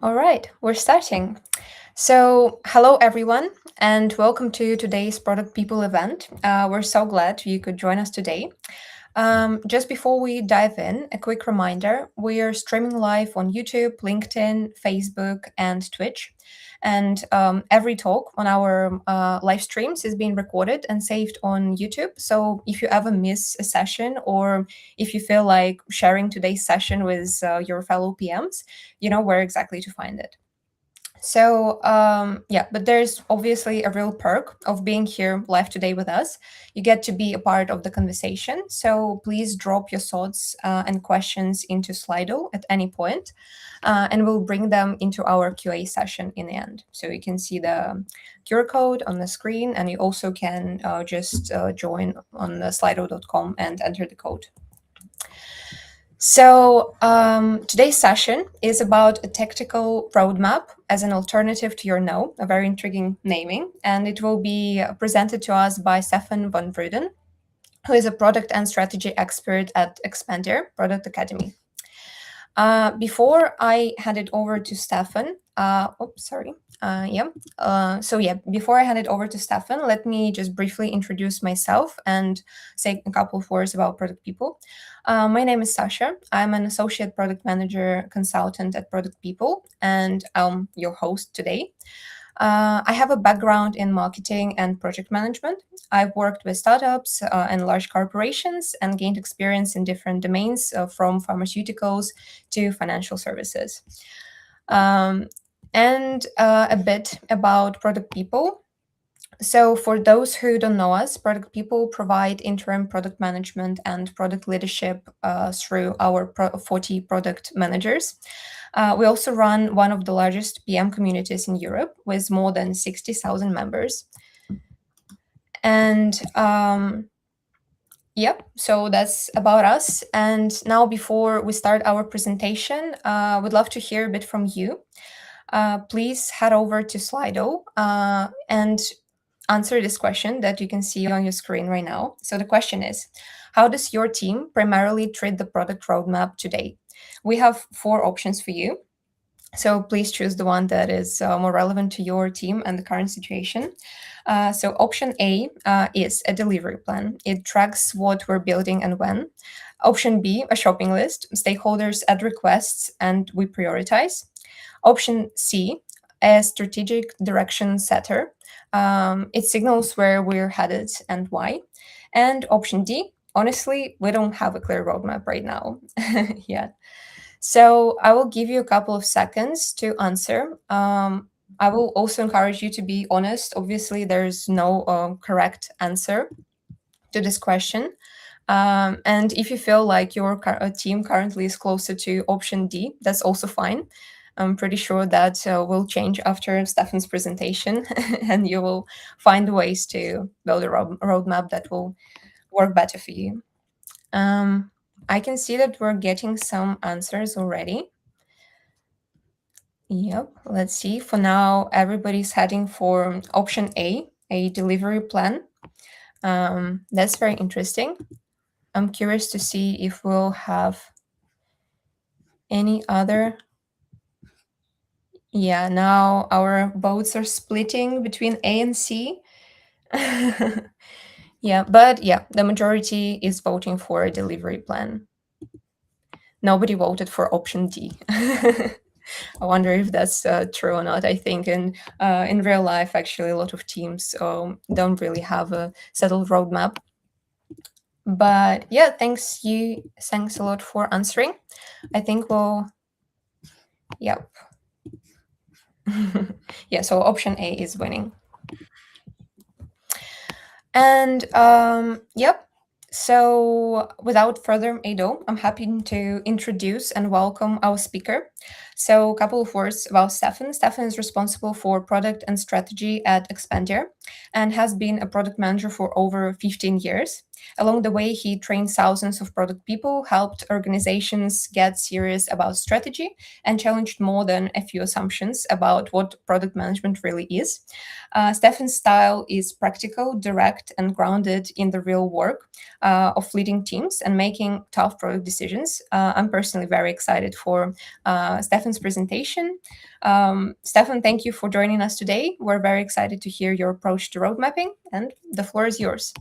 All right, we're starting. So, hello everyone, and welcome to today's Product People event. We're so glad you could join us today. Just before we dive in, a quick reminder we are streaming live on YouTube, LinkedIn, Facebook, and Twitch. And every talk on our live streams is being recorded and saved on YouTube. So if you ever miss a session or if you feel like sharing today's session with your fellow PMs, you know where exactly to find it. So, yeah, but there's obviously a real perk of being here live today with us. You get to be a part of the conversation. So please drop your thoughts and questions into Slido at any point, and we'll bring them into our QA session in the end. So you can see the QR code on the screen, and you also can just join on the slido.com and enter the code. So, today's session is about a tactical roadmap as an alternative to your no, a very intriguing naming, and it will be presented to us by Stephan von Rooden, who is a product and strategy expert at Expandior Product Academy. Before I hand it over to Stephan, before I hand it over to Stephan, let me just briefly introduce myself and say a couple of words about Product People. My name is Sasha. I'm an associate product manager consultant at Product People, and I'm your host today. I have a background in marketing and project management. I've worked with startups and large corporations and gained experience in different domains from pharmaceuticals to financial services. And a bit about Product People. So, for those who don't know us, Product People provide interim product management and product leadership through our 40 product managers. We also run one of the largest PM communities in Europe with more than 60,000 members. And so that's about us. And now, before we start our presentation, we'd love to hear a bit from you. Please head over to Slido and answer this question that you can see on your screen right now. So the question is, how does your team primarily treat the product roadmap today? We have 4 options for you. So please choose the one that is more relevant to your team and the current situation. So option A is a delivery plan. It tracks what we're building and when. Option B, a shopping list. Stakeholders add requests and we prioritize. Option C, a strategic direction setter. It signals where we're headed and why. And option D, honestly, we don't have a clear roadmap right now yet. So I will give you a couple of seconds to answer. I will also encourage you to be honest. Obviously, there's no correct answer to this question. And if you feel like your team currently is closer to option D, that's also fine. I'm pretty sure that will change after Stephan's presentation, and you will find ways to build a roadmap that will work better for you. I can see that we're getting some answers already. Yep, let's see. For now, everybody's heading for option a delivery plan. That's very interesting. I'm curious to see if we'll have any other. Yeah, now our votes are splitting between A and C. The majority is voting for a delivery plan. Nobody voted for option D. I wonder if that's true or not. I think in real life, actually, a lot of teams don't really have a settled roadmap. But yeah, thanks a lot for answering. I think we'll. Yep. Yeah, so option A is winning. And so without further ado, I'm happy to introduce and welcome our speaker. So a couple of words about Stephan. Stephan is responsible for product and strategy at Expandior and has been a product manager for over 15 years. Along the way, he trained thousands of product people, helped organizations get serious about strategy, and challenged more than a few assumptions about what product management really is. Stephan's style is practical, direct, and grounded in the real work of leading teams and making tough product decisions. I'm personally very excited for Stephan's presentation. Stephan, thank you for joining us today. We're very excited to hear your approach to road mapping, and the floor is yours.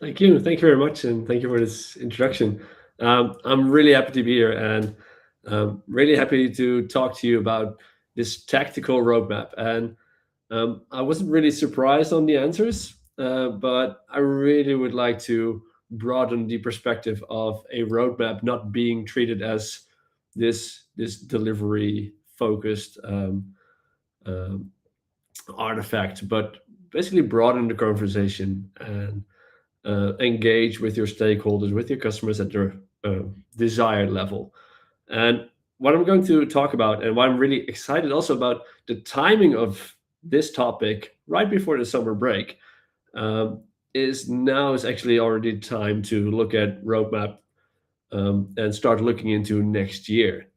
Thank you. Thank you very much. And thank you for this introduction. I'm really happy to be here and really happy to talk to you about this tactical roadmap. And I wasn't really surprised on the answers, but I really would like to broaden the perspective of a roadmap not being treated as this delivery focused um, artifact, but basically broaden the conversation and engage with your stakeholders, with your customers at their uh, desired level. And what I'm going to talk about, and why I'm really excited also about the timing of this topic right before the summer break, um, is now is actually already time to look at roadmap and start looking into next year.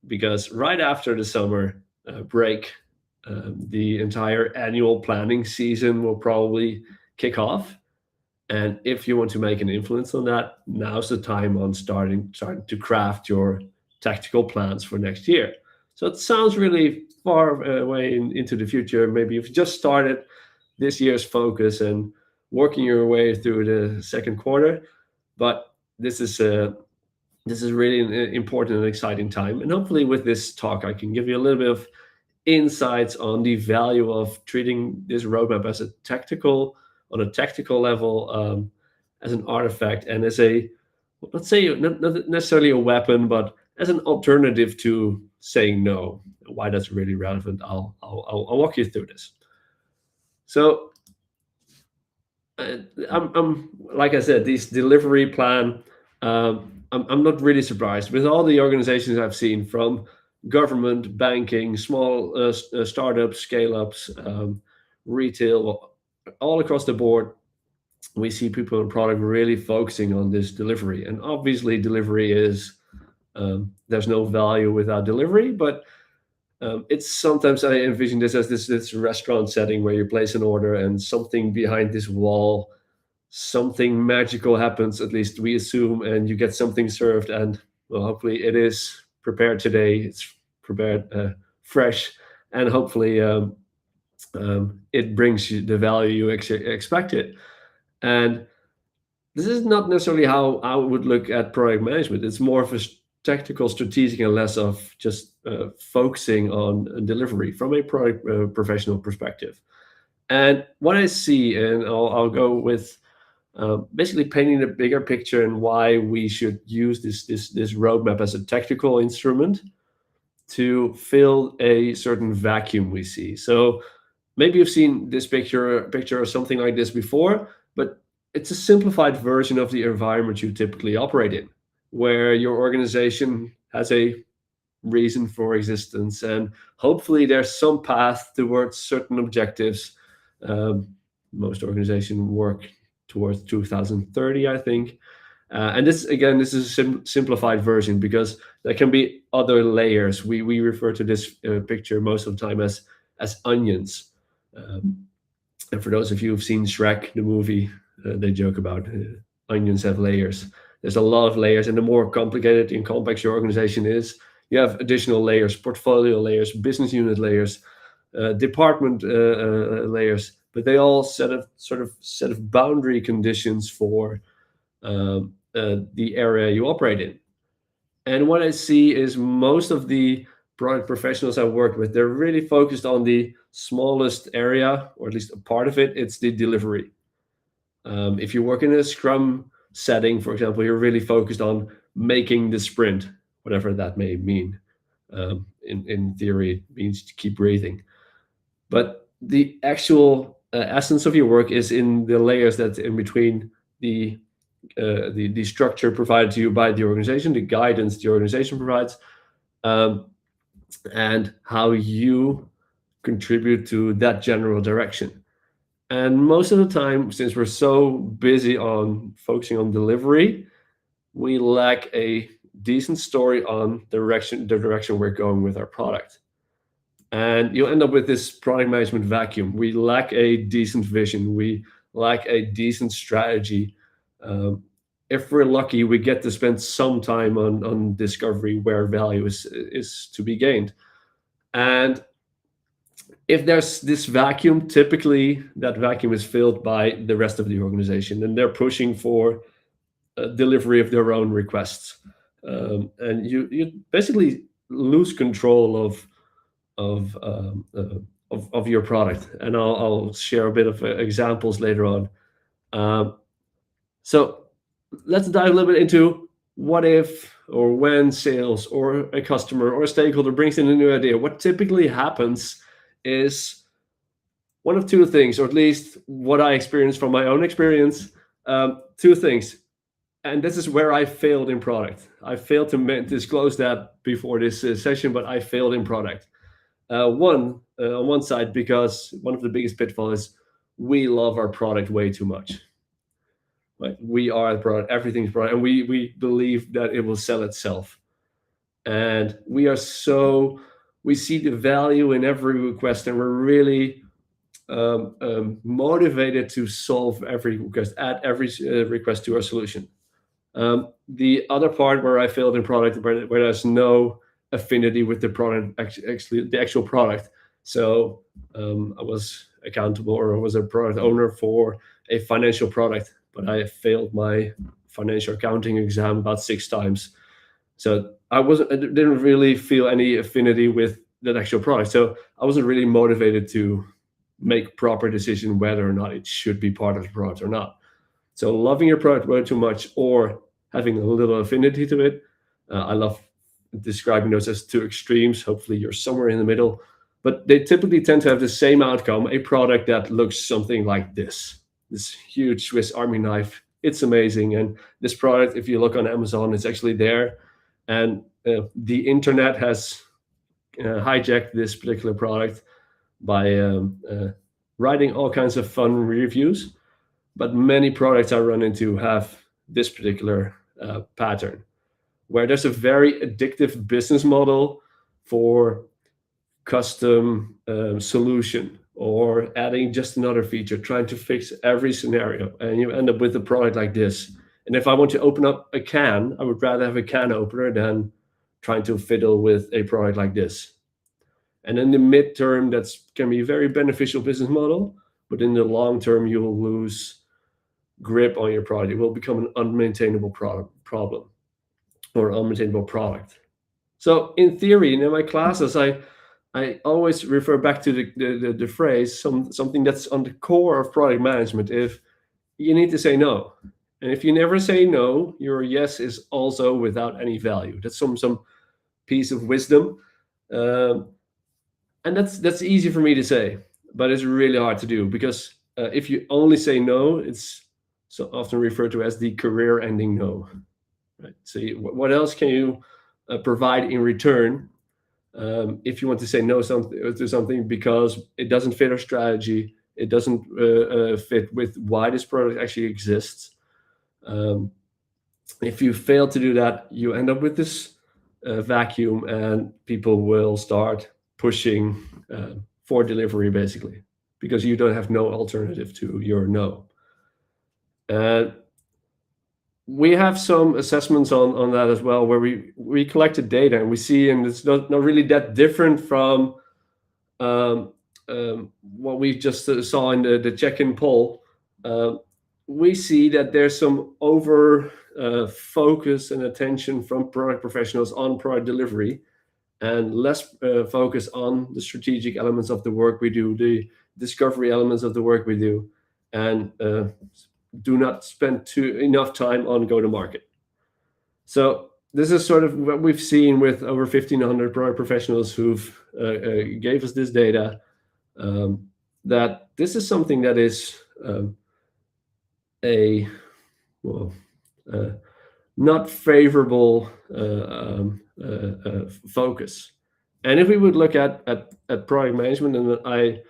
Because right after the summer break, the entire annual planning season will probably kick off, and if you want to make an influence on that, now's the time on starting to craft your tactical plans for next year. So it sounds really far away into the future. Maybe you've just started this year's focus and working your way through the second quarter, but this is really an important and exciting time. And hopefully, with this talk, I can give you a little bit of insights on the value of treating this roadmap as a tactical on a tactical level, as an artifact and as a, let's say, not necessarily a weapon, but as an alternative to saying no. Why that's really relevant, I'll walk you through this. So uh, I'm like I said, this delivery plan. I'm not really surprised with all the organizations I've seen, from government, banking, small startups, scale ups, retail, all across the board. We see people in product really focusing on this delivery, and obviously, delivery is there's no value without delivery, but it's sometimes I envision this as this restaurant setting where you place an order and something behind this wall, something magical happens, at least we assume, and you get something served, and well, hopefully it is prepared today, it's prepared fresh, and hopefully it brings you the value you expected. And this is not necessarily how I would look at product management. It's more of a tactical, strategic, and less of just focusing on delivery from a product professional perspective. And what I see, and I'll go with basically painting a bigger picture and why we should use this roadmap as a technical instrument to fill a certain vacuum we see. So maybe you've seen this picture or something like this before, but it's a simplified version of the environment you typically operate in, where your organization has a reason for existence, and hopefully there's some path towards certain objectives. Um, Most organizations work towards 2030, I think. And this, again, this is a simplified version because there can be other layers. We refer to this picture most of the time as onions. Um, and for those of you who've seen Shrek, the movie, they joke about onions have layers. There's a lot of layers, and the more complicated and complex your organization is, you have additional layers, portfolio layers, business unit layers, department layers, but they all set of boundary conditions for the area you operate in. And what I see is most of the product professionals I work with, they're really focused on the smallest area, or at least a part of it. It's the delivery. If you work in a Scrum setting, for example, you're really focused on making the sprint, whatever that may mean. In theory, it means to keep breathing. But the actual essence of your work is in the layers that's in between the structure provided to you by the organization, the guidance the organization provides, um, and how you contribute to that general direction. And most of the time, since we're so busy on focusing on delivery, we lack a decent story on the direction we're going with our product. And you end up with this product management vacuum. We lack a decent vision. We lack a decent strategy. Um, if we're lucky, we get to spend some time on discovery where value is to be gained. And if there's this vacuum, typically that vacuum is filled by the rest of the organization, and they're pushing for delivery of their own requests. And you basically lose control of, of your product. And I'll share a bit of examples later on. Um, so let's dive a little bit into what if or when sales or a customer or a stakeholder brings in a new idea. What typically happens is one of two things, or at least what I experienced from my own experience. Two things, and this is where I failed in product. I failed to disclose that before this session, but I failed in product. One, on one side, because one of the biggest pitfalls is we love our product way too much. Like, we are the product, everything's product, and we believe that it will sell itself. And we see the value in every request, and we're really motivated to solve every request, add every request to our solution. The other part where I failed in product, where there's no affinity with the product, actually the actual product. So I was accountable, or I was a product owner for a financial product, but I failed my financial accounting exam about 6 times. So I didn't really feel any affinity with that actual product. So I wasn't really motivated to make proper decision whether or not it should be part of the product or not. So loving your product way too much, or having a little affinity to it. I love describing those as two extremes. Hopefully you're somewhere in the middle, but they typically tend to have the same outcome: a product that looks something like this huge Swiss Army knife. It's amazing. And this product, if you look on Amazon, it's actually there. And the internet has hijacked this particular product by writing all kinds of fun reviews. But many products I run into have this particular pattern, where there's a very addictive business model for custom solution, or adding just another feature, trying to fix every scenario, and you end up with a product like this. And if I want to open up a can, I would rather have a can opener than trying to fiddle with a product like this. And in the midterm, that's can be a very beneficial business model, but in the long term, you will lose grip on your product. It will become an unmaintainable problem, or unmaintainable product. So in theory, in my classes, I always refer back to the phrase, something that's on the core of product management. If you need to say no, and if you never say no, your yes is also without any value. That's some piece of wisdom, um, and that's easy for me to say, but it's really hard to do, because if you only say no, it's so often referred to as the career-ending no. Right? So what else can you provide in return, if you want to say no to something because it doesn't fit our strategy, it doesn't fit with why this product actually exists. Um, if you fail to do that, you end up with this vacuum, and people will start pushing for delivery, basically, because you don't have no alternative to your no. And we have some assessments on that as well, where we collected data, and we see, and it's not really that different from um, what we just saw in the check-in poll. Um, we see that there's some over focus and attention from product professionals on product delivery, and less focus on the strategic elements of the work we do, the discovery elements of the work we do, and do not spend enough time on go to market. So this is sort of what we've seen with over 1,500 product professionals who've gave us this data, that this is something that is a well, not favorable focus. And if we would look at product management, and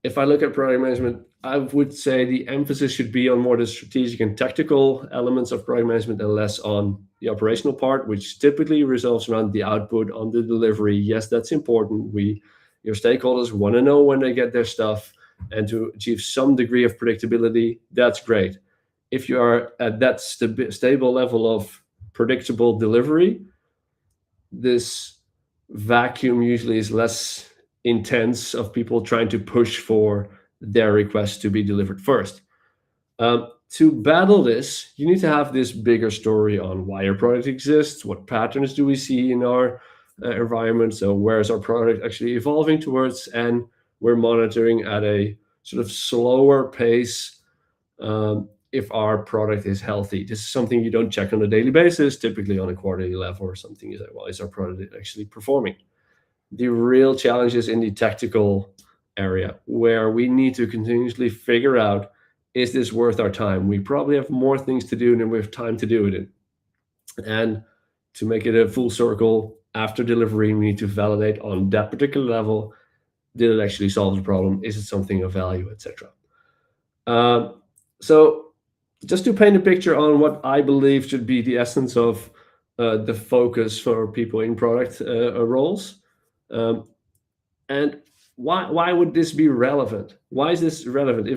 if I look at product management I would say the emphasis should be on more the strategic and tactical elements of product management and less on the operational part, which typically revolves around the output on the delivery. Yes, that's important. Your stakeholders want to know when they get their stuff, and to achieve some degree of predictability, that's great. If you are at that stable level of predictable delivery, this vacuum usually is less intense of people trying to push for their request to be delivered first. To battle this, you need to have this bigger story on why your product exists, what patterns do we see in our environment, so where is our product actually evolving towards, and we're monitoring at a sort of slower pace if our product is healthy. This is something you don't check on a daily basis, typically on a quarterly level or something. You say, well, is our product actually performing? The real challenge is in the tactical area, where we need to continuously figure out, is this worth our time? We probably have more things to do than we have time to do it in. And to make it a full circle, after delivery, we need to validate on that particular level, did it actually solve the problem? Is it something of value, etc. Um, so just to paint a picture on what I believe should be the essence of the focus for people in product roles, um, and why would this be relevant? Why is this relevant?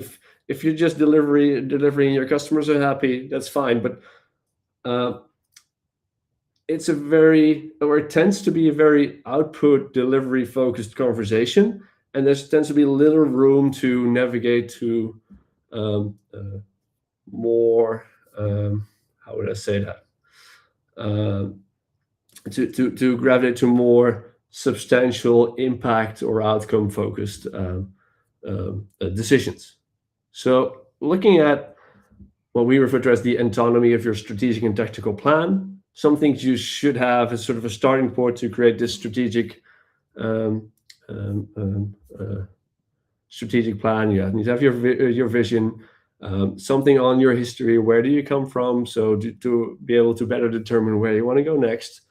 If you're just delivering, your customers are happy, that's fine. But uh, it's a very, or it tends to be a very output delivery focused conversation, and there tends to be little room to navigate to more. How would I say that? Um, to gravitate to more substantial impact or outcome focused decisions. So, looking at what we refer to as the autonomy of your strategic and tactical plan, some things you should have as sort of a starting point to create this um, um, um, uh, strategic plan. You need to have your vision, something on your history. Where do you come from? So to be able to better determine where you want to go next.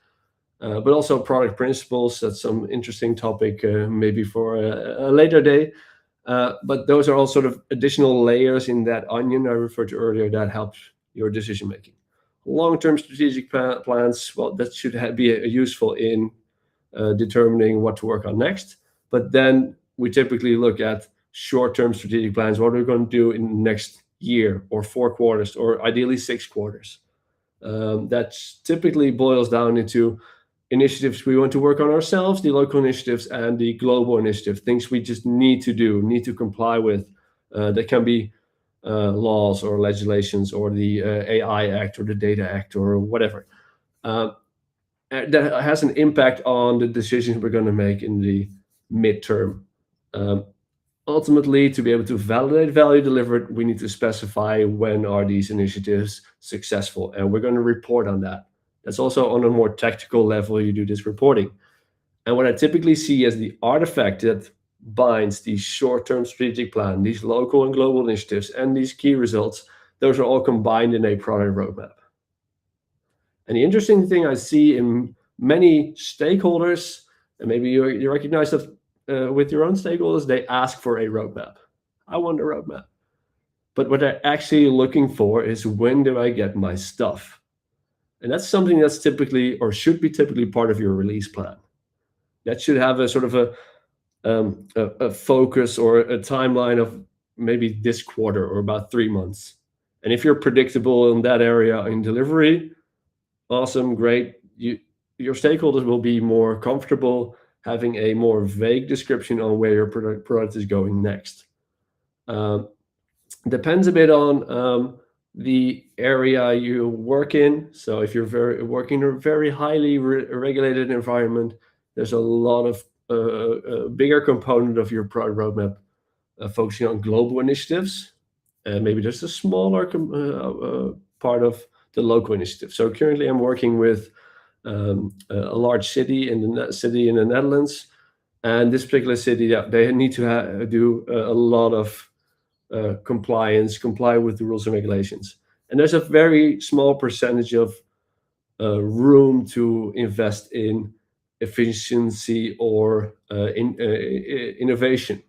But also product principles. That's some interesting topic, maybe for a later day. But those are all sort of additional layers in that onion I referred to earlier that helps your decision making. Long-term strategic plans, well, that should be useful in determining what to work on next. But then we typically look at short-term strategic plans. What are we going to do in the next year or 4 quarters or ideally 6 quarters? That typically boils down into initiatives we want to work on ourselves, the local initiatives, and the global initiative, things we just need to do, need to comply with. That can be laws or legislations or the AI Act or the Data Act or whatever. That has an impact on the decisions we're going to make in the midterm. Um, Ultimately, to be able to validate value delivered, we need to specify when are these initiatives successful, and we're going to report on that. That's also on a more tactical level, you do this reporting. And what I typically see as the artifact that binds these short-term strategic plan, these local and global initiatives, and these key results, those are all combined in a product roadmap. And the interesting thing I see in many stakeholders, and maybe you recognize that with your own stakeholders, they ask for a roadmap. I want a roadmap. But what they're actually looking for is, when do I get my stuff? And that's something that's typically, or should be typically, part of your release plan. That should have a sort of a focus or a timeline of maybe this quarter or about 3 months. And if you're predictable in that area in delivery, awesome, great. Your stakeholders will be more comfortable having a more vague description on where your product is going next. Um, Depends a bit on the area you work in. So if you're working in a very highly regulated environment, there's a lot of a bigger component of your product roadmap focusing on global initiatives, and maybe just a smaller part of the local initiative. So currently, I'm working with a large city in the Netherlands, and this particular city, yeah, they need to do a lot of comply with the rules and regulations. And there's a very small percentage of room to invest in efficiency or innovation.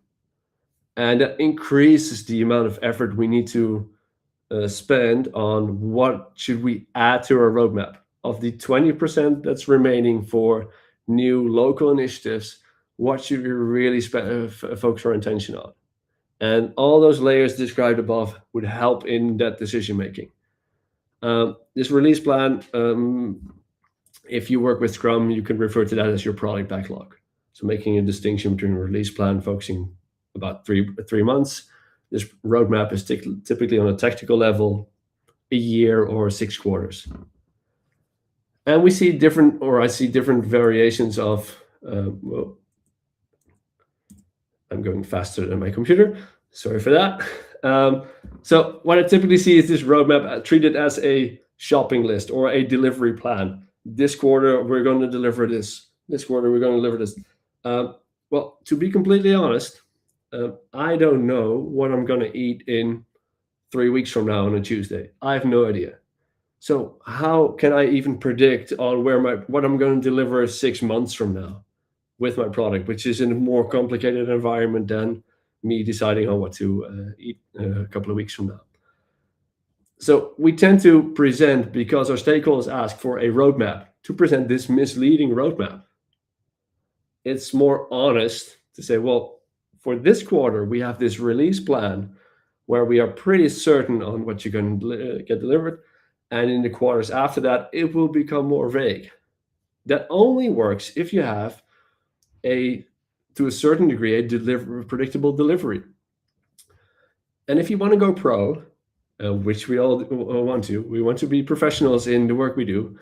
and that increases the amount of effort we need to spend on what should we add to our roadmap. Of the 20% that's remaining for new local initiatives, what should we really focus our attention on? And all those layers described above would help in that decision making. This release plan, if you work with Scrum, you can refer to that as your product backlog. So making a distinction between a release plan focusing about 3 months. This roadmap is typically on a technical level, a year or 6 quarters. And we see different, or I see different variations of, well, I'm going faster than my computer. Sorry for that. So what I typically see is this roadmap treated as a shopping list or a delivery plan. This quarter, we're going to deliver this. This quarter, we're going to deliver this. Well, to be completely honest, I don't know what I'm going to eat in 3 weeks from now on a Tuesday. I have no idea. So how can I even predict on what I'm going to deliver 6 months from now with my product, which is in a more complicated environment than me deciding on what to eat a couple of weeks from now. So we tend to present, because our stakeholders ask for a roadmap, to present this misleading roadmap. It's more honest to say, well, for this quarter, we have this release plan where we are pretty certain on what you're going to get delivered. And in the quarters after that, it will become more vague. That only works if you have to a certain degree, a predictable delivery. And if you want to go pro, which we all we want to be professionals in the work we do,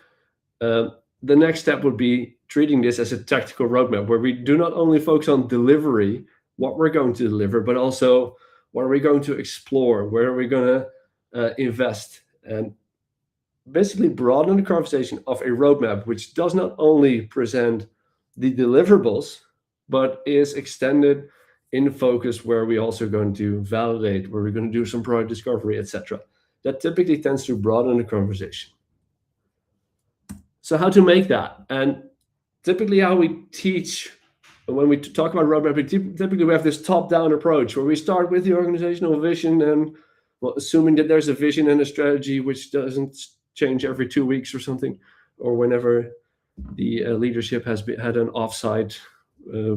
the next step would be treating this as a tactical roadmap where we do not only focus on delivery, what we're going to deliver, but also what are we going to explore, where are we going to invest, and basically broaden the conversation of a roadmap which does not only present the deliverables, but is extended in focus where we also going to validate, where we're going to do some product discovery, etc. That typically tends to broaden the conversation. So how to make that? And typically how we teach, when we talk about roadmap, typically we have this top-down approach where we start with the organizational vision and, well, assuming that there's a vision and a strategy which doesn't change every 2 weeks or something, or whenever the leadership has had an offsite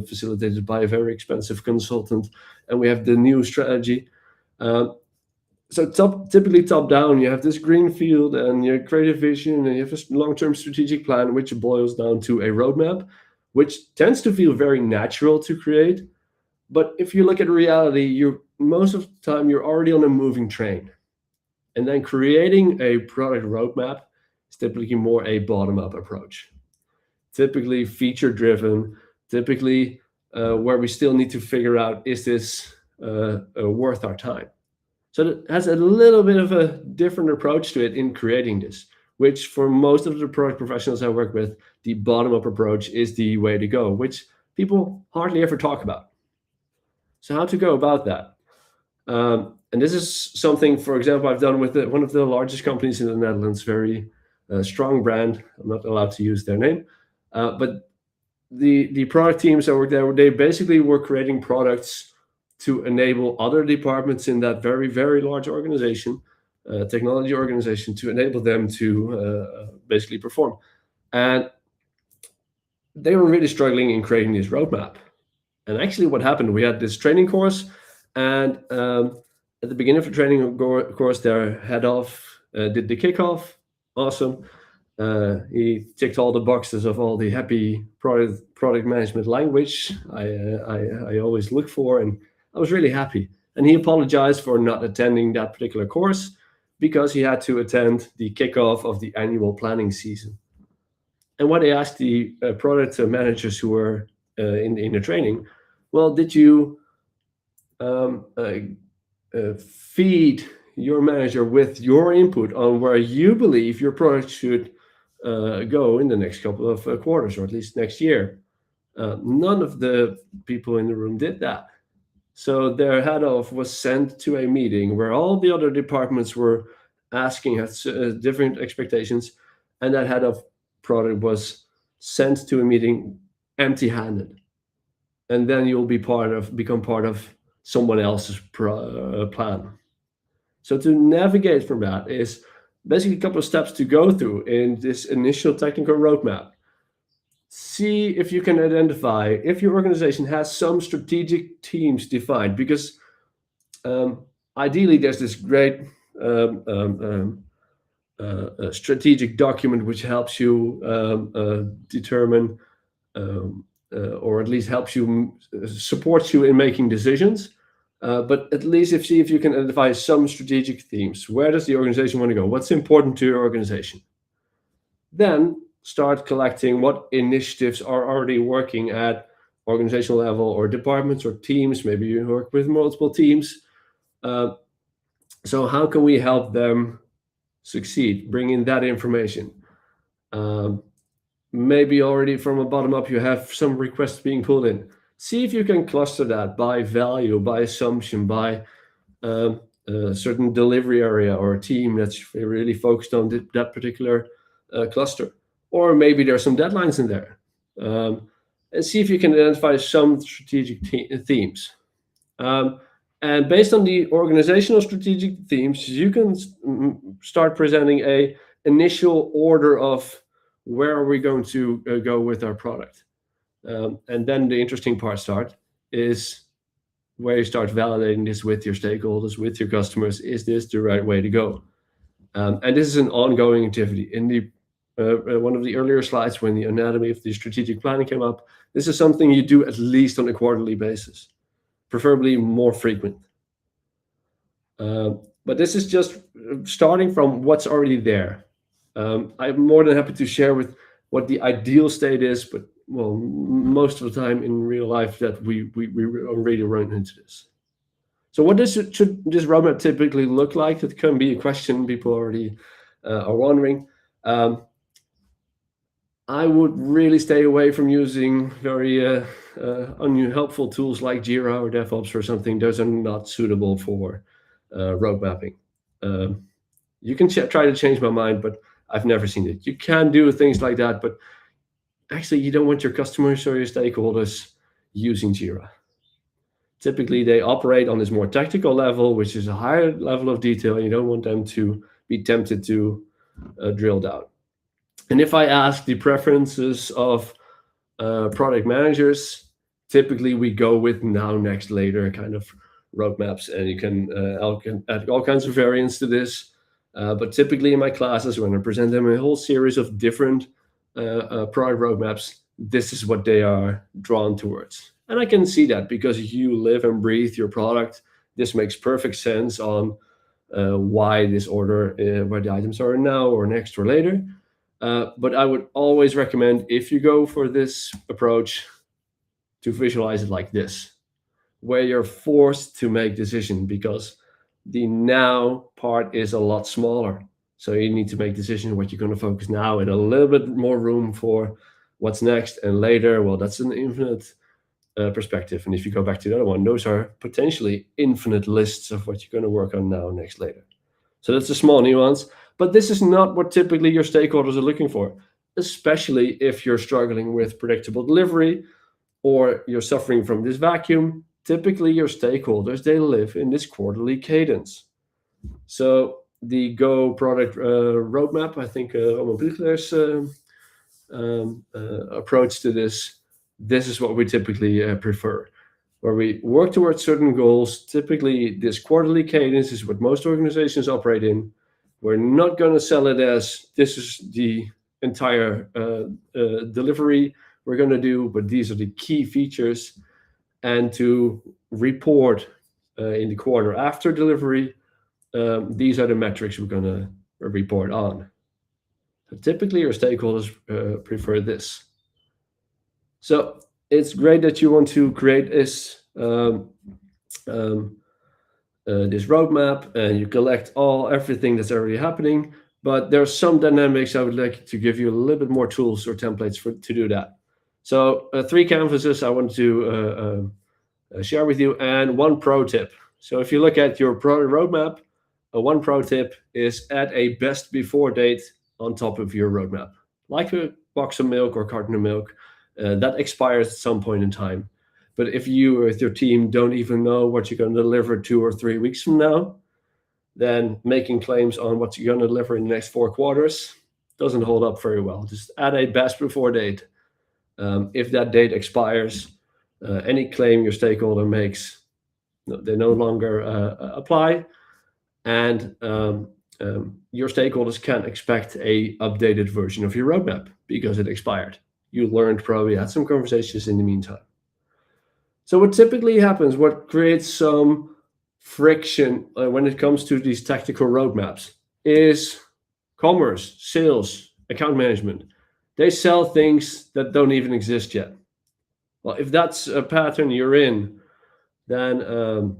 facilitated by a very expensive consultant, and we have the new strategy. So typically top down, you have this green field and your creative vision, and you have a long-term strategic plan, which boils down to a roadmap, which tends to feel very natural to create. But if you look at reality, most of the time you're already on a moving train. And then creating a product roadmap is typically more a bottom-up approach. Typically feature-driven, typically where we still need to figure out, is this worth our time? So it has a little bit of a different approach to it in creating this, which for most of the product professionals I work with, the bottom-up approach is the way to go, which people hardly ever talk about. So how to go about that? And this is something, for example, I've done with one of the largest companies in the Netherlands, very strong brand. I'm not allowed to use their name, but the product teams that work there, they basically were creating products to enable other departments in that very, very large organization, technology organization, to enable them to basically perform. And they were really struggling in creating this roadmap. And actually what happened, we had this training course, and at the beginning of the training course, their head of did the kickoff. Awesome. He ticked all the boxes of all the happy product management language I always look for, and I was really happy. And he apologized for not attending that particular course because he had to attend the kickoff of the annual planning season. And when they asked the product managers who were in the training, well, did you feed your manager with your input on where you believe your product should go in the next couple of quarters, or at least next year? None of the people in the room did that. So their head of was sent to a meeting where all the other departments were asking, had different expectations, and that head of product was sent to a meeting empty-handed. And then you'll become part of someone else's plan. So to navigate from that is basically a couple of steps to go through in this initial technical roadmap. See if you can identify if your organization has some strategic teams defined, because um, ideally there's this great um, um, um, strategic document which helps you determine or at least helps you supports you in making decisions. But at least see if you can identify some strategic themes. Where does the organization want to go? What's important to your organization? Then start collecting what initiatives are already working at organizational level or departments or teams. Maybe you work with multiple teams. Uh, so how can we help them succeed? Bring in that information. Um, Maybe already from a bottom up you have some requests being pulled in. See if you can cluster that by value, by assumption, by um, a certain delivery area or a team that's really focused on that particular cluster. Or maybe there's some deadlines in there. Um, and see if you can identify some strategic themes. Um, and based on the organizational strategic themes, you can start presenting a initial order of where are we going to go with our product. And then the interesting part is where you start validating this with your stakeholders, with your customers. Is this the right way to go? And this is an ongoing activity. In the one of the earlier slides, when the anatomy of the strategic planning came up, this is something you do at least on a quarterly basis, preferably more frequent. But this is just starting from what's already there. I'm more than happy to share with what the ideal state is, but well, most of the time in real life that we already run into this. So what should this roadmap typically look like? That can be a question people already are wondering. I would really stay away from using very unhelpful tools like Jira or DevOps or something. Those are not suitable for road mapping. Um, you can try to change my mind, but I've never seen it. You can do things like that, but actually you don't want your customers or your stakeholders using Jira. Typically, they operate on this more technical level, which is a higher level of detail, and you don't want them to be tempted to drill down. And if I ask the preferences of product managers, typically we go with now, next, later kind of roadmaps, and you can add all kinds of variants to this. But typically in my classes, when I present them a whole series of different product roadmaps, this is what they are drawn towards. And I can see that because you live and breathe your product. This makes perfect sense on why this order, where the items are now or next or later. But I would always recommend, if you go for this approach, to visualize it like this, where you're forced to make decision, because the now part is a lot smaller. So you need to make decisions what you're going to focus now, and a little bit more room for what's next and later. Well, that's an infinite perspective. And if you go back to the other one, those are potentially infinite lists of what you're going to work on now, next, later. So that's a small nuance, but this is not what typically your stakeholders are looking for, especially if you're struggling with predictable delivery or you're suffering from this vacuum. Typically your stakeholders, they live in this quarterly cadence. So the Go product roadmap, I think Roman Buchler's approach to this is what we typically prefer, where we work towards certain goals. Typically this quarterly cadence is what most organizations operate in. We're not going to sell it as this is the entire delivery we're going to do, but these are the key features. And to report in the quarter after delivery, these are the metrics we're going to report on. So typically your stakeholders prefer this. So it's great that you want to create this this roadmap, and you collect everything that's already happening. But there are some dynamics I would like to give you a little bit more tools or templates to do that. So 3 canvases I want to share with you, and 1 pro tip. So if you look at your product roadmap, 1 pro tip is add a best before date on top of your roadmap, like a box of milk or carton of milk that expires at some point in time. But if you with your team don't even know what you're going to deliver 2 or 3 weeks from now, then making claims on what you're going to deliver in the next 4 quarters doesn't hold up very well. Just add a best before date. If that date expires, any claim your stakeholder makes, they no longer apply, and your stakeholders can expect a updated version of your roadmap because it expired. You learned, probably had some conversations in the meantime. So what typically happens, what creates some friction when it comes to these tactical roadmaps, is commerce, sales, account management. They sell things that don't even exist yet. Well, if that's a pattern you're in, then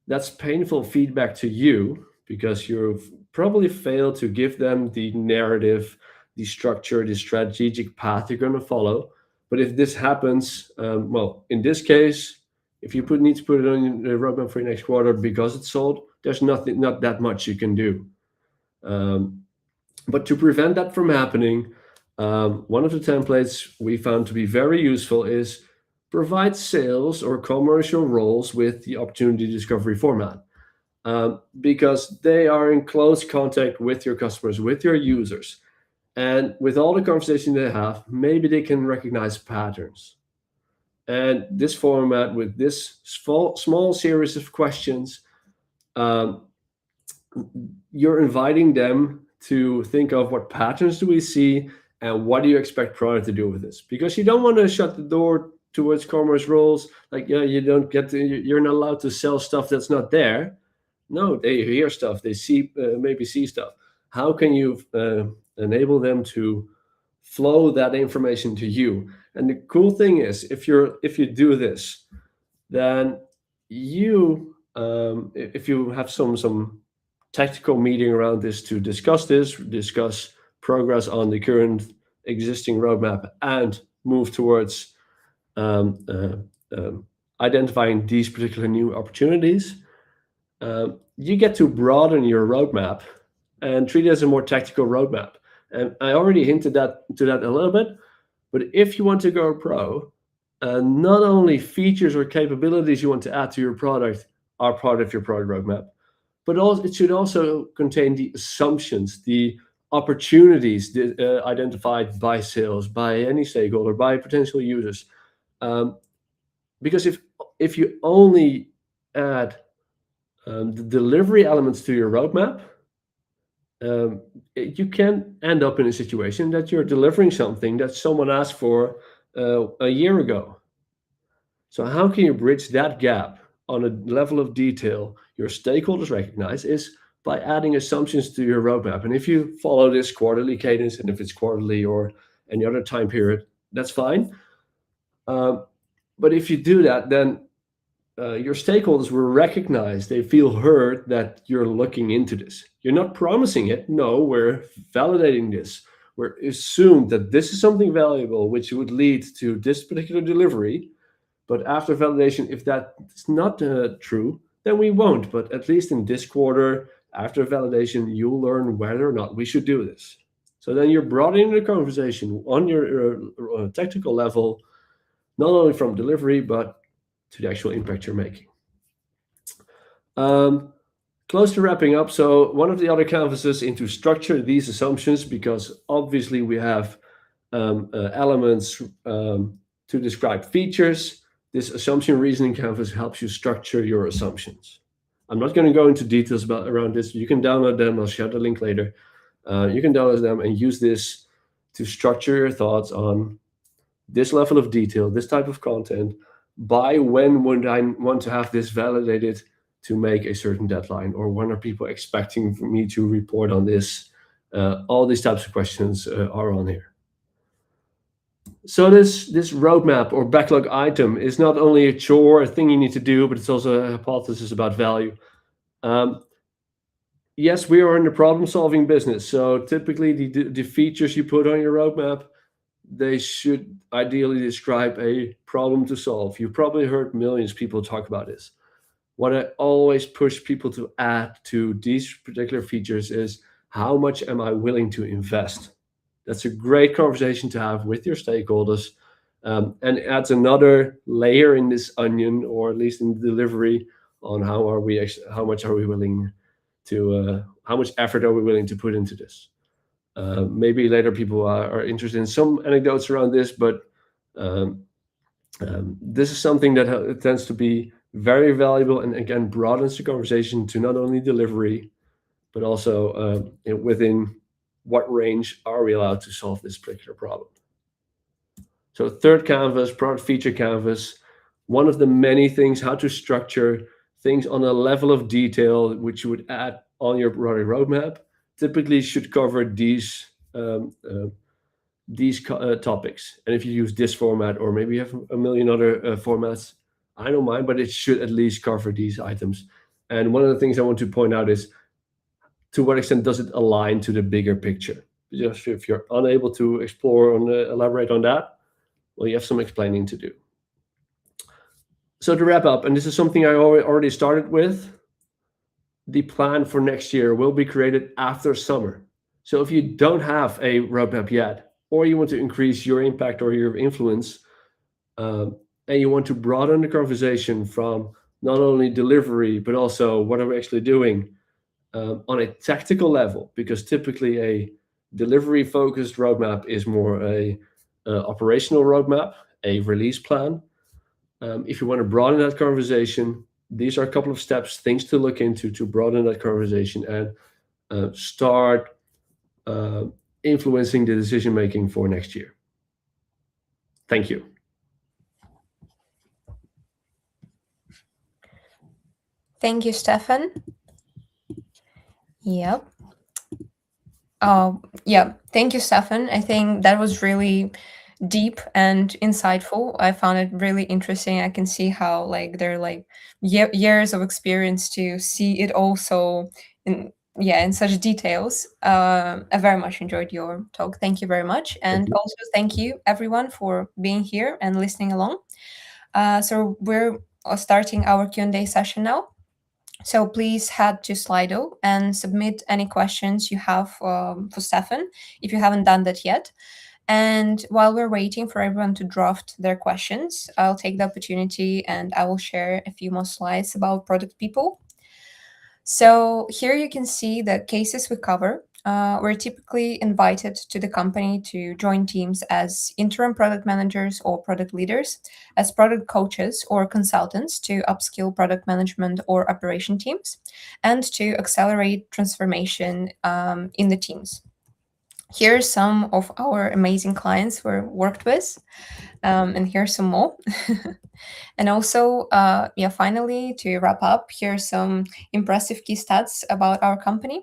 that's painful feedback to you because you've probably failed to give them the narrative, the structure, the strategic path you're going to follow. But if this happens, well, in this case, if you need to put it on the roadmap for your next quarter because it's sold, there's not that much you can do. Um, but to prevent that from happening, one of the templates we found to be very useful is provide sales or commercial roles with the opportunity discovery format, because they are in close contact with your customers, with your users. And with all the conversation they have, maybe they can recognize patterns. And this format, with this small series of questions, um, you're inviting them to think of what patterns do we see and what do you expect product to do with this, because you don't want to shut the door towards commerce roles. Like, yeah, you don't get to, you're not allowed to sell stuff that's not there. No, they hear stuff, they see, maybe see stuff. How can you enable them to flow that information to you? And the cool thing is, if you do this, then you, if you have some tactical meeting around this to discuss progress on the current existing roadmap, and move towards um, identifying these particular new opportunities, you get to broaden your roadmap and treat it as a more tactical roadmap. And I already hinted to that a little bit, but if you want to go pro, not only features or capabilities you want to add to your product are part of your product roadmap, but also it should also contain the assumptions, the opportunities identified by sales, by any stakeholder, by potential users. Um, because if you only add the delivery elements to your roadmap, you can end up in a situation that you're delivering something that someone asked for a year ago. So how can you bridge that gap on a level of detail your stakeholders recognize, is by adding assumptions to your roadmap. And if you follow this quarterly cadence, and if it's quarterly or any other time period, that's fine. Um, but if you do that, then your stakeholders will recognize, they feel heard, that you're looking into this. You're not promising it. No, we're validating this. We're assumed that this is something valuable, which would lead to this particular delivery. But after validation, if that is not true, then we won't. But at least in this quarter, after validation, you'll learn whether or not we should do this. So then you're broadening the conversation on your technical level, not only from delivery, but to the actual impact you're making. Close to wrapping up. So one of the other canvases into structure these assumptions, because obviously we have elements to describe features. This assumption reasoning canvas helps you structure your assumptions. I'm not going to go into details around this. You can download them. I'll share the link later. You can download them and use this to structure your thoughts on this level of detail, this type of content. By when would I want to have this validated to make a certain deadline, or when are people expecting for me to report on this? All these types of questions are on here. So this roadmap or backlog item is not only a chore, a thing you need to do, but it's also a hypothesis about value. Yes, we are in the problem-solving business, so typically the features you put on your roadmap, they should ideally describe a problem to solve. You've probably heard millions of people talk about this. What I always push people to add to these particular features is, how much am I willing to invest? That's a great conversation to have with your stakeholders. and adds another layer in this onion, or at least in the delivery, on how much are we willing to how much effort are we willing to put into this. Maybe later people are interested in some anecdotes around this, but um, this is something that tends to be very valuable, and again broadens the conversation to not only delivery, but also within what range are we allowed to solve this particular problem. So third canvas, product feature canvas, one of the many things, how to structure things on a level of detail which you would add on your product roadmap, typically should cover these topics. And if you use this format, or maybe you have a million other formats, I don't mind, but it should at least cover these items. And one of the things I want to point out is, to what extent does it align to the bigger picture? Just if you're unable to explore on elaborate on that, well, you have some explaining to do. So to wrap up, and this is something I already started with, the plan for next year will be created after summer. So if you don't have a roadmap yet, or you want to increase your impact or your influence, and you want to broaden the conversation from not only delivery, but also what are we actually doing on a tactical level, because typically a delivery focused roadmap is more a operational roadmap, a release plan. If you want to broaden that conversation, these are a couple of steps, things to look into to broaden that conversation and start uh, influencing the decision making for next year. Thank you. Thank you, Stefan. Yep. Yeah. Thank you, Stefan. I think that was really deep and insightful. I found it really interesting. I can see how like there are like years of experience to see it also in, yeah, in such details. I very much enjoyed your talk. Thank you very much, Thank and you. also thank you everyone for being here and listening along. So we're starting our Q&A session now. So please head to Slido and submit any questions you have for Stefan if you haven't done that yet. And while we're waiting for everyone to draft their questions, I'll take the opportunity and I will share a few more slides about product people. So here you can see the cases we cover. We're typically invited to the company to join teams as interim product managers or product leaders, as product coaches or consultants to upskill product management or operation teams, and to accelerate transformation in the teams. Here are some of our amazing clients we're worked with, and here's some more. And also, yeah, finally, to wrap up, here's some impressive key stats about our company.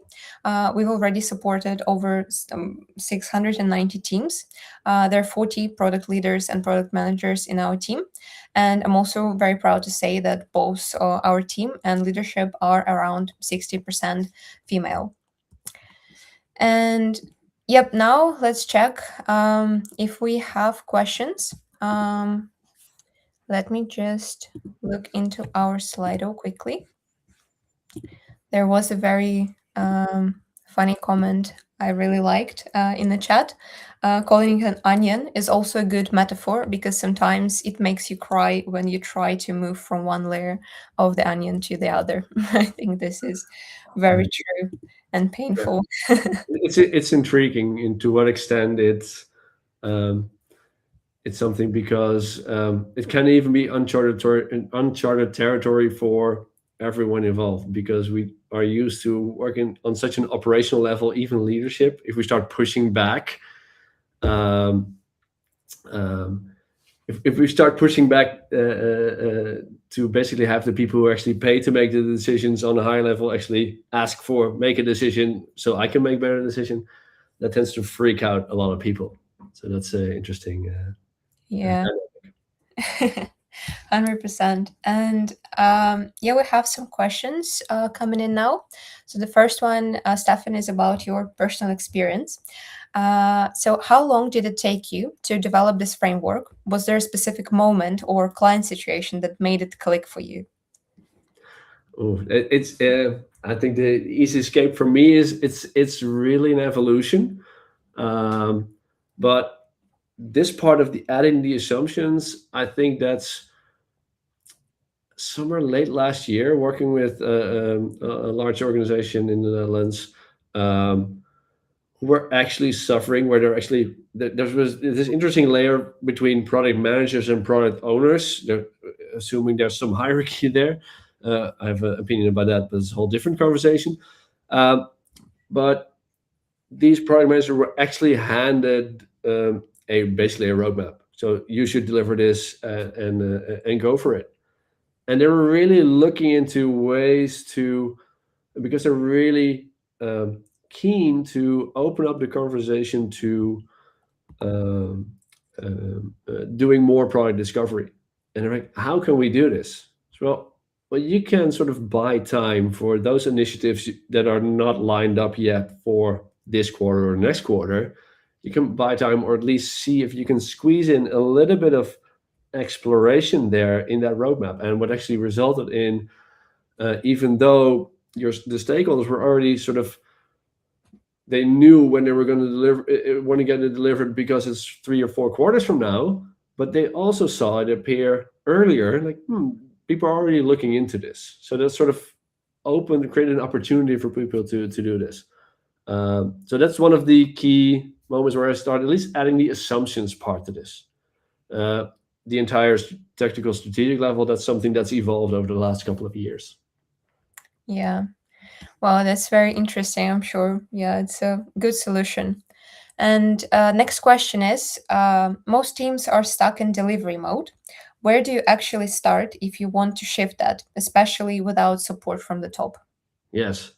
We've already supported over 690 teams. There are 40 product leaders and product managers in our team. And I'm also very proud to say that both our team and leadership are around 60% female. And yep, now let's check if we have questions. Let me just look into our Slido quickly. There was a very funny comment I really liked in the chat. Calling it an onion is also a good metaphor because sometimes it makes you cry when you try to move from one layer of the onion to the other. I think this is very true and Yeah. painful. It's intriguing in to what extent um, it's something, because it can even be uncharted territory for everyone involved, because we are used to working on such an operational level, even leadership. If we start pushing back, um, um, if we start pushing back to basically have the people who actually pay to make the decisions on a high level actually ask for make a decision so I can make better decision, that tends to freak out a lot of people. So that's interesting. Yeah. 100%. And yeah, we have some questions coming in now. So the first one, Stefan, is about your personal experience. So how long did it take you to develop this framework? Was there a specific moment or client situation that made it click for you? Oh, it's. I think the easy escape for me is it's really an evolution, um, but this part of the adding the assumptions, I think that's somewhere late last year, working with a large organization in the Netherlands, um, who were actually suffering, where they're actually there was this interesting layer between product managers and product owners. They're assuming there's some hierarchy there. I have an opinion about that, but it's a whole different conversation. Um, but these product managers were actually handed a basically a roadmap. So you should deliver this and go for it. And they were really looking into ways to, because they're really keen to open up the conversation to um, doing more product discovery. And they're like, how can we do this? So, well, you can sort of buy time for those initiatives that are not lined up yet for this quarter or next quarter. You can buy time, or at least see if you can squeeze in a little bit of exploration there in that roadmap. And what actually resulted in, even though the stakeholders were already sort of, they knew when they were going to deliver, when to get it delivered, because it's 3 or 4 quarters from now. But they also saw it appear earlier, like, people are already looking into this. So that sort of opened, created an opportunity for people to do this. So that's one of the key moments where I started at least adding the assumptions part to this. Uh, the entire technical strategic level, that's something that's evolved over the last couple of years. Yeah. Well, that's very interesting, I'm sure. Yeah, it's a good solution. And next question is, most teams are stuck in delivery mode. Where do you actually start if you want to shift that, especially without support from the top? Yes.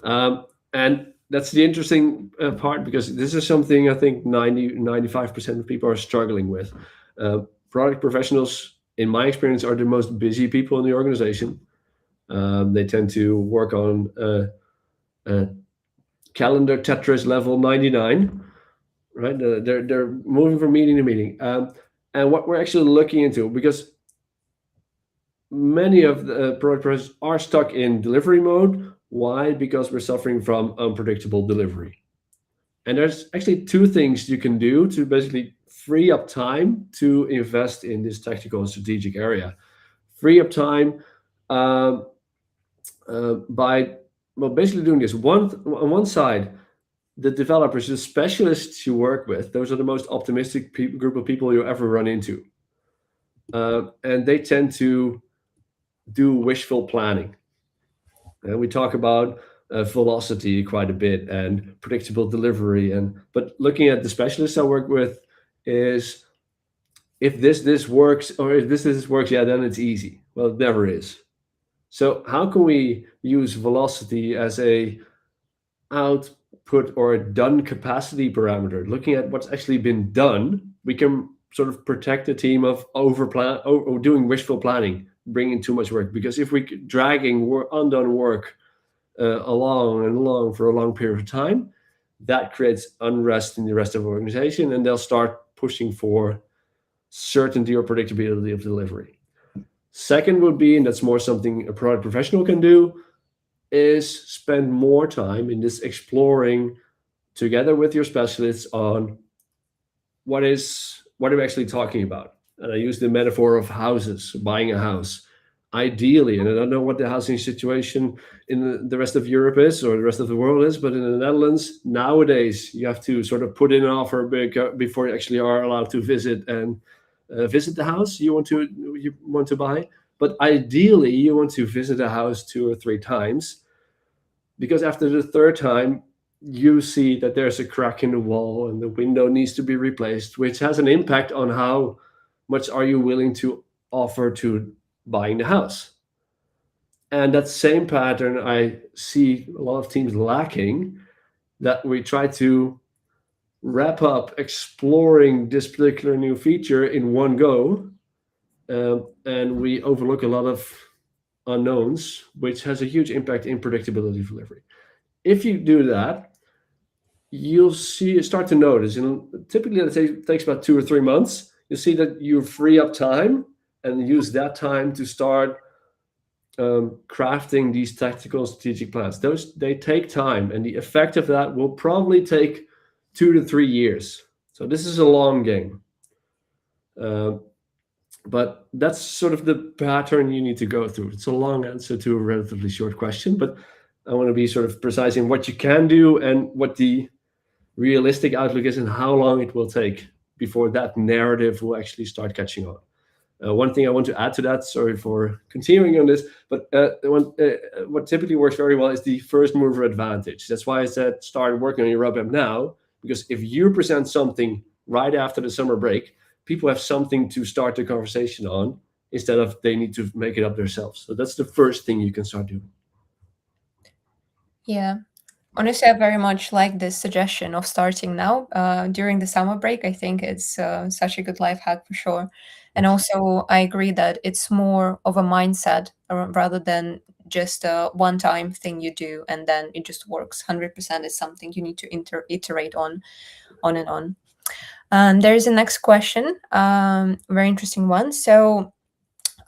And that's the interesting part, because this is something I think 95% of people are struggling with. Uh, Product professionals, in my experience, are the most busy people in the organization. They tend to work on calendar Tetris level 99, right? They're moving from meeting to meeting. And what we're actually looking into, because many of the product professionals are stuck in delivery mode. Why? Because we're suffering from unpredictable delivery. And there's actually two things you can do to basically free up time to invest in this tactical and strategic area. Free up time um, by, well, basically doing this. On one side, the developers, the specialists you work with, those are the most optimistic group of people you ever run into. And they tend to do wishful planning. And we talk about velocity quite a bit, and predictable delivery. But looking at the specialists I work with, is if this works, or if this works, yeah, then it's easy. Well, it never is. So how can we use velocity as a output or a done capacity parameter? Looking at what's actually been done, we can sort of protect the team of over plan or doing wishful planning, bringing too much work. Because if we dragging undone work along and along for a long period of time, that creates unrest in the rest of the organization, and they'll start pushing for certainty or predictability of delivery. Second would be, and that's more something a product professional can do, is spend more time in this exploring together with your specialists on what are we actually talking about. And I use the metaphor of houses, buying a house. Ideally, and I don't know what the housing situation in the rest of Europe is, or the rest of the world is, but in the Netherlands nowadays, you have to sort of put in an offer before you actually are allowed to visit and visit the house you want to buy. But ideally, you want to visit a house 2 or 3 times, because after the third time, you see that there's a crack in the wall and the window needs to be replaced, which has an impact on how much are you willing to offer to buying the house. And that same pattern I see a lot of teams lacking, that we try to wrap up exploring this particular new feature in one go, and we overlook a lot of unknowns, which has a huge impact in predictability of delivery. If you do that, you'll start to notice, and typically it takes about 2 or 3 months. You'll see that you free up time and use that time to start crafting these tactical strategic plans. They take time, and the effect of that will probably take 2 to 3 years. So this is a long game. Um, but that's sort of the pattern you need to go through. It's a long answer to a relatively short question, but I want to be sort of precise in what you can do and what the realistic outlook is and how long it will take before that narrative will actually start catching on. One thing I want to add to that, sorry for continuing on this, but what typically works very well is the first mover advantage. That's why I said start working on your roadmap now, because if you present something right after the summer break, people have something to start the conversation on instead of they need to make it up themselves. So that's the first thing you can start doing. Yeah. Honestly, I very much like this suggestion of starting now during the summer break. I think it's such a good life hack for sure. And also, I agree that it's more of a mindset rather than just a one time thing you do and then it just works. 100% is something you need to iterate on and on. There's a next question, very interesting one. So,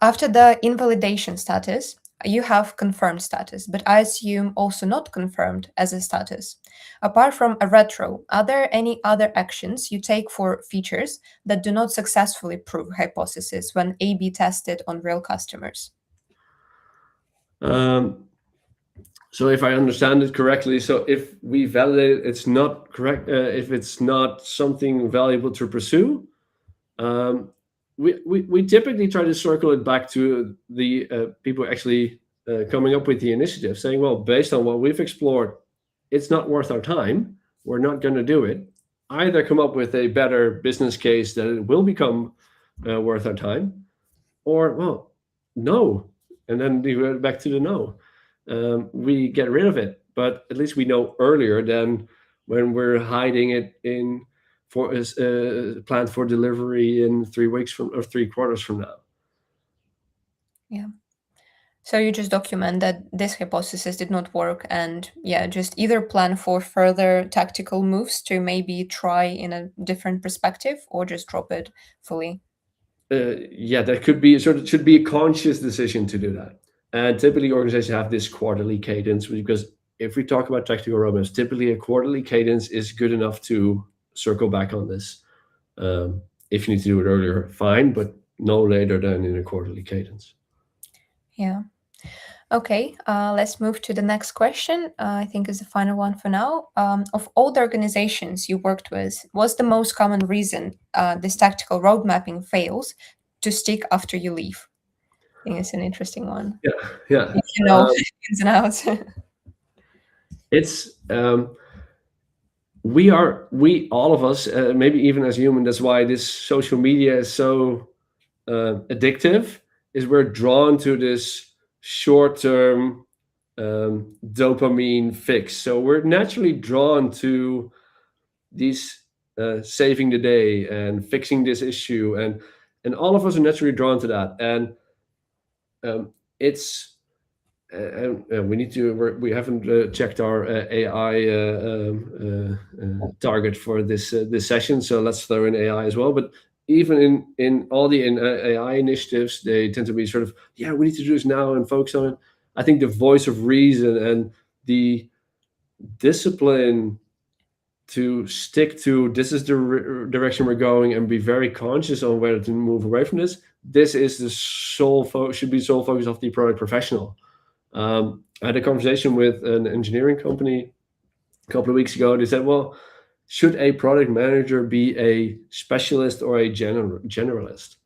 after the invalidation status, you have confirmed status, but I assume also not confirmed as a status. Apart from a retro, are there any other actions you take for features that do not successfully prove hypothesis when A/B tested on real customers? Um, so if I understand it correctly, so if we validate it's not correct, if it's not something valuable to pursue, Um, we typically try to circle it back to the people actually coming up with the initiative, saying, well, based on what we've explored, it's not worth our time. We're not going to do it. Either come up with a better business case that it will become worth our time, or, well, no. And then we go back to the no. We get rid of it. But at least we know earlier than when we're hiding it in for planned for delivery in 3 weeks from or 3 quarters from now. Yeah. So you just document that this hypothesis did not work and yeah, just either plan for further tactical moves to maybe try in a different perspective or just drop it fully. Yeah, that could be sort of should be a conscious decision to do that. And typically, organizations have this quarterly cadence because if we talk about tactical roadmaps, typically a quarterly cadence is good enough to circle back on this. If you need to do it earlier, fine, but no later than in a quarterly cadence. Yeah. Okay, let's move to the next question. I think is the final one for now. Of all the organizations you worked with, what's the most common reason this tactical road mapping fails to stick after you leave? I think it's an interesting one. Yeah, yeah. If you know ins and outs. It's we all of us, maybe even as human. That's why this social media is so addictive. Is we're drawn to this short-term dopamine fix. So we're naturally drawn to these saving the day and fixing this issue, and all of us are naturally drawn to that. And it's we need to we haven't checked our AI target for this session, so let's throw in AI as well. But even in all the AI initiatives, they tend to be sort of, yeah, we need to do this now and focus on it. I think the voice of reason and the discipline to stick to this is the direction we're going and be very conscious on whether to move away from this. This is the should be sole focus of the product professional. I had a conversation with an engineering company a couple of weeks ago. They said, well, should a product manager be a specialist or a generalist?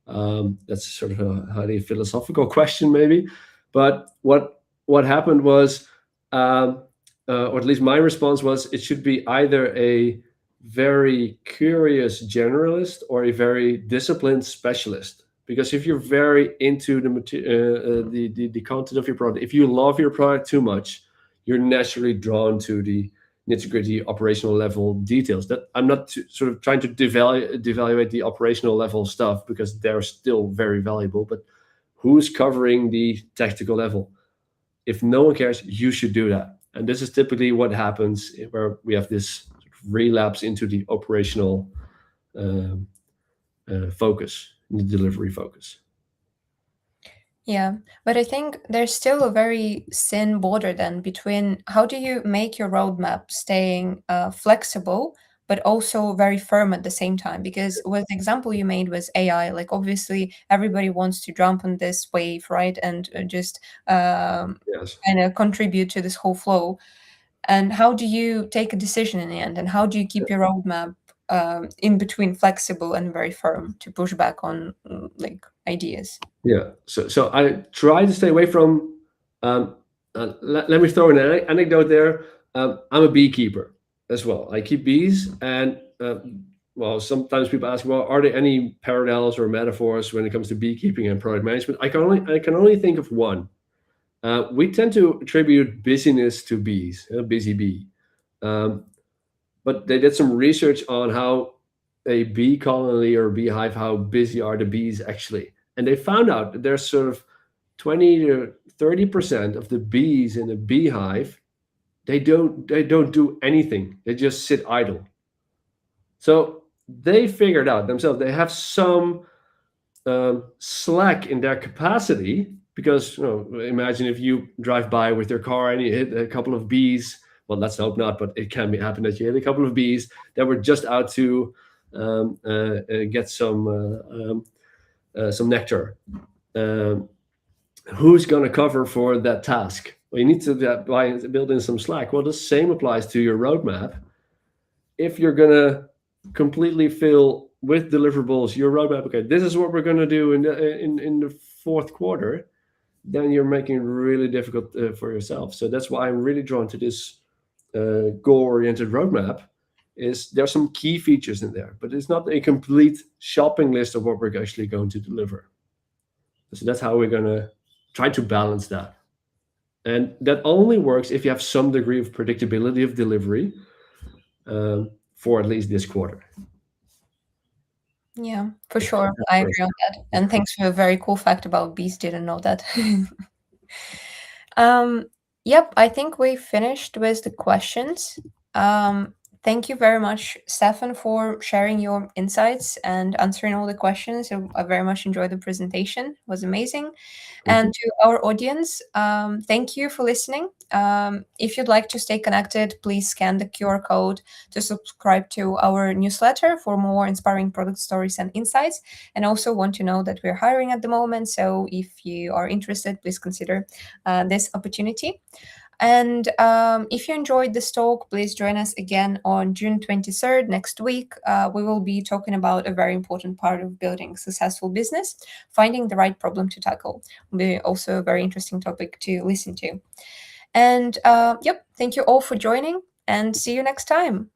That's sort of a highly philosophical question, maybe. But what happened was, or at least my response was, it should be either a very curious generalist or a very disciplined specialist. Because if you're very into the content of your product, if you love your product too much, you're naturally drawn to the nitty gritty operational level details. That I'm not sort of trying to devaluate the operational level stuff because they're still very valuable. But who's covering the tactical level? If no one cares, you should do that. And this is typically what happens where we have this sort of relapse into the operational um, focus, the delivery focus. Yeah, but I think there's still a very thin border then between how do you make your roadmap staying flexible but also very firm at the same time. Because with the example you made was AI, like obviously everybody wants to jump on this wave, right? And just Yes. kind of contribute to this whole flow. And how do you take a decision in the end? And how do you keep your roadmap in between flexible and very firm to push back on like ideas? Yeah. So I try to stay away from. Um, let me throw an anecdote there. I'm a beekeeper as well. I keep bees, and well, sometimes people ask, well, are there any parallels or metaphors when it comes to beekeeping and product management? I can only think of one. We tend to attribute busyness to bees, a busy bee. Um, but they did some research on how a bee colony or beehive, how busy are the bees actually, and they found out that there's sort of 20 to 30% of the bees in a beehive, they don't do anything, they just sit idle. So they figured out themselves they have some slack in their capacity, because imagine if you drive by with your car and you hit a couple of bees. Well, let's hope not, but it can be happen that you hit a couple of bees that were just out to get some nectar. Um, who's going to cover for that task? Well, you need to build in some slack. Well, the same applies to your roadmap. If you're going to completely fill with deliverables your roadmap, okay, this is what we're going to do in the fourth quarter, then you're making it really difficult for yourself. So that's why I'm really drawn to this goal-oriented roadmap. Is there some key features in there, but it's not a complete shopping list of what we're actually going to deliver. So that's how we're going to try to balance that. And that only works if you have some degree of predictability of delivery for at least this quarter. Yeah, for sure. I agree on that. And thanks for a very cool fact about bees. Didn't know that. Um, yep, I think we finished with the questions. Um, Thank you very much, Stefan, for sharing your insights and answering all the questions. I very much enjoyed the presentation. It was amazing. Thank And you. to our audience, thank you for listening. If you'd like to stay connected, please scan the QR code to subscribe to our newsletter for more inspiring product stories and insights. And also want to know that we're hiring at the moment. So if you are interested, please consider this opportunity. And if you enjoyed this talk, please join us again on June 23rd next week. We will be talking about a very important part of building a successful business, finding the right problem to tackle. Will be also a very interesting topic to listen to. And yep, thank you all for joining and see you next time.